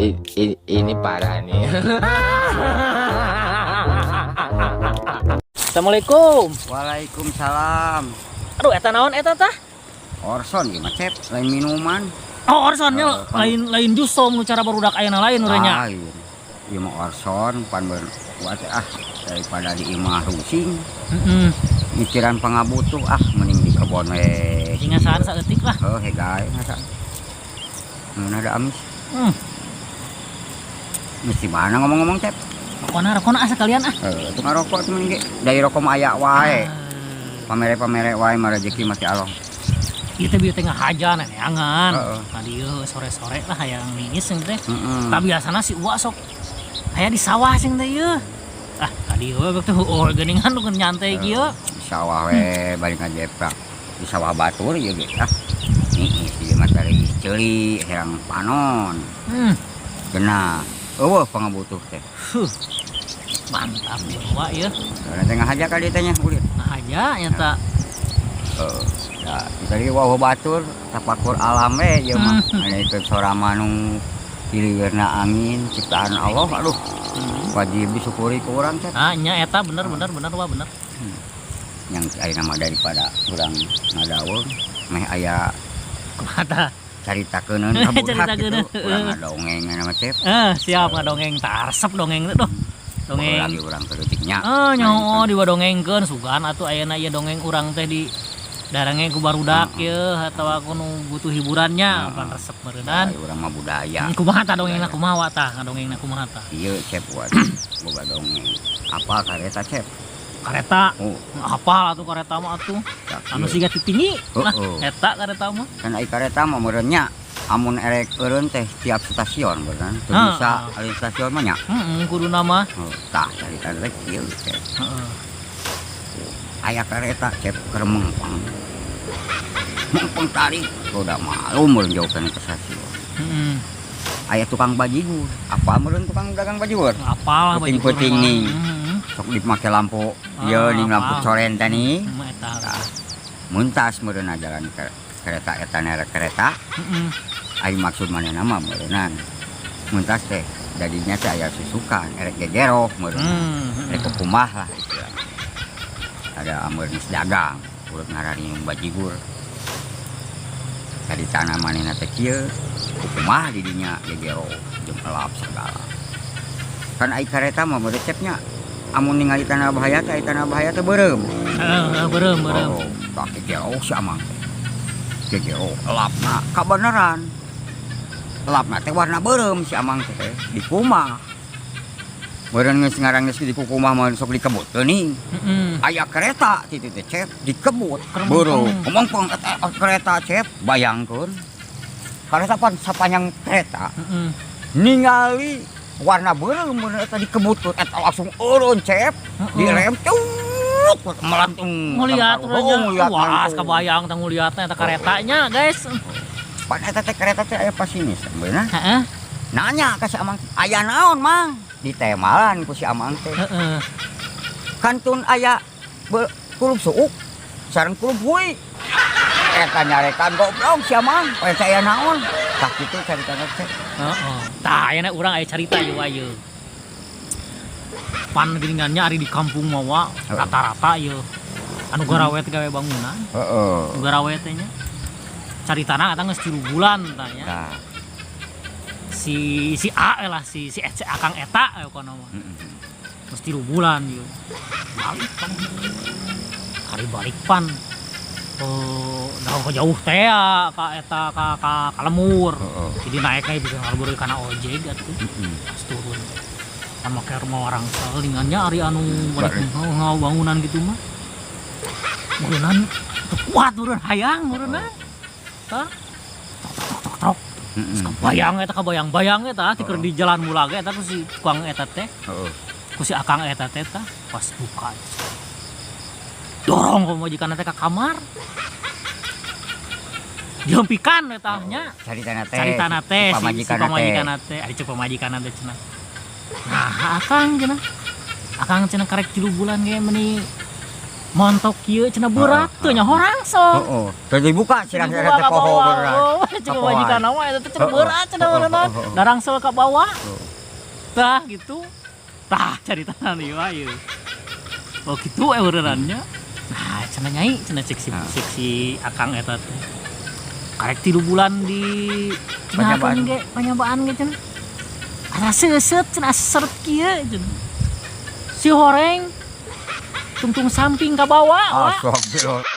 Ini parah nih. Assalamualaikum. Waalaikumsalam. Aduh, eta naon eta tah? Orson gimana cep? Lain minuman. Oh, Orsonnya lain jus som cara barudak ayeuna lain urenya. Iya mah Orson pan buat daripada di imah rusing. Mikiran pangabutuh mending di kebon we. Ingasaan saeutik lah. Hegae ngasa. Mana ada amis. Mesti mana ngomong-ngomong cep? Rokona asa kalian Itu ngarokok tuh mending dari rokok mah aya wae. Pamere-pamere wae mah rezeki masih Allah. Ieu teh bieu teh ngahajan neangan. Tadi sore-sore lah hayang ningis teh. Tak biasana si Uwa sok aya di sawah sing teh ieu. Tadi we teh geuningan nu nyantai kieu. Di sawah we balik ngajeprak. Di sawah batur ieu ge. Ieu mah tadi ceuli herang panon. Genah. Eueuh pangabutuh teh. Mantap ya Uwa ieu. Teh ngahaja ka dieu teh nya kulit. Ngahaja nyata. Ya, tadi wah batur tapakur alam we ieu mah. Aya itu sorama nu diliwirna angin ciptaan Allah. Aduh. Wajib disyukuri ku urang teh. Nya eta bener Wah bener. Yang ayeuna mah daripada urang ngadaweung meh aya kumaha caritakeun ka budak kitu. Urang ngadongeng nama cep. Siap ngadongeng tarsep dongeng teh doh. Dongeng lagi urang kerutiknya. Nyaho diwadongengkeun sugan atuh ayeuna ieu dongeng urang teh di darange ku barudak ieu atawa aku nu butuh hiburannya pan resep meureunnan. Urang mah budaya. Kumaha tah dongengna kumaha tah ngadongengna kumaha tah? Ieu cep buat boga dongeng. Apa kareta cep? Kareta. Hafal atuh kareta mah atuh. Anu siga tinggi. Nah, eta kareta mah. Kan ai kareta mah meureun nya. Amun erek eureun teh tiap stasiun beneran. Teu bisa alin stasiun mah nya. Kuduna mah. Tah carita teh kieu cep. Aya kareta cep keur mengpang tarik udah malu meureun jauh kana ke stasiun. Aya tukang bajigur. Apa meureun tukang dagang bajigur? Apal bajigur. Puting nih. Sok dipake lampu ieu ning lampu coren teh nih. Muntas meureun jalan kereta eta nerek kereta. Ai maksud manehna mah meureunan. Muntas teh dadinya teh aya susukan erek gegerok meureun. Erek kukumah lah istilahna. Ada ameurnis dagang urut ngarani bajigur. Tadi tanah manehna teh kieu kukumah di dinya gegerok jeung elap segala. Kan ai kareta mah meureun cepnya amun ningali tanah bahaya teh tanah bahaya teh beureum. Beureum. Tak gegerok si amang teh. Gegerok elapna kabeneran. Elapna teh warna beureum si amang teh di kumah. Meureun geus ngarang geus di kukumah mah sok dikebut teuing. Aya kereta kitu teh cep dikebut. Beureum. Ngomong kereta cep bayangkeun. Kareta pan sapanjang kereta. Ningali warna beureum mun eta dikebutkeun eta langsung eureun cep. Direm cuk melantung. Ngeliat urang. Wah, kabayang teh nguliatna eta karetanya, guys. Pan eta teh kereta teh aya pasinis beuna. Nanya ka si amang, aya naon mang? Ditemalan ku si amang teh. Kantun aya kulup suuk sareng kulup huy. Eta nyarekan goblok si amang, eta aya naon? Tak kitu caritana teh. Tah ayeuna urang aya carita ieu ayeuna. Pan geuningannya ari di kampung mah rata-rata ieu. Anu garawe teh gawe bangunan. Anu garawe teh nya. Caritana eta geus 3 bulan tanya. Si A lah si Akang eta kono mah. Geus 3 bulan ieu. Balikan. Hari balikan. Jauh teh ka eta ka lemur. Jadi naeknya bisa ngalbur kana ojek atuh. Pas turun. Sama ke rumah orang salingannya ari anu balik bangunan gitu mah. Bangunan kuat turun hayang urang. Tah. Tok. Kabayang eta ti keur di jalan mulaga eta ku si tukang eta teh. Ku si Akang eta teh tah pas buka. Dorong ku majikan teh ka kamar. Diempikan eta nya. Caritana teh si pamajikan teh. Ari cek pamajikan teh cenah. Nah, Akang cenah. Akang cenah karek 3 bulan ge meuni montok kieu cenah berat teu nya horang sok. Heeh. Teu dibuka sirah-sirah teh Dibuka ka poho bawah. berat. Oh, cuma majikan mah eta teh cenah berat cenah beunana. Darangsel ka bawah. Tah gitu. Tah caritana ieu ieu. Oh gitu benerannya. Nah, cenah nyai cenah seksi akang eta teh. Karek 3 bulan di Panyabaan. panyabaan ge cenah. Asa seuseut cenah seret kieu cenah. Si horeng tungtung samping ka bawah. Astagfirullah.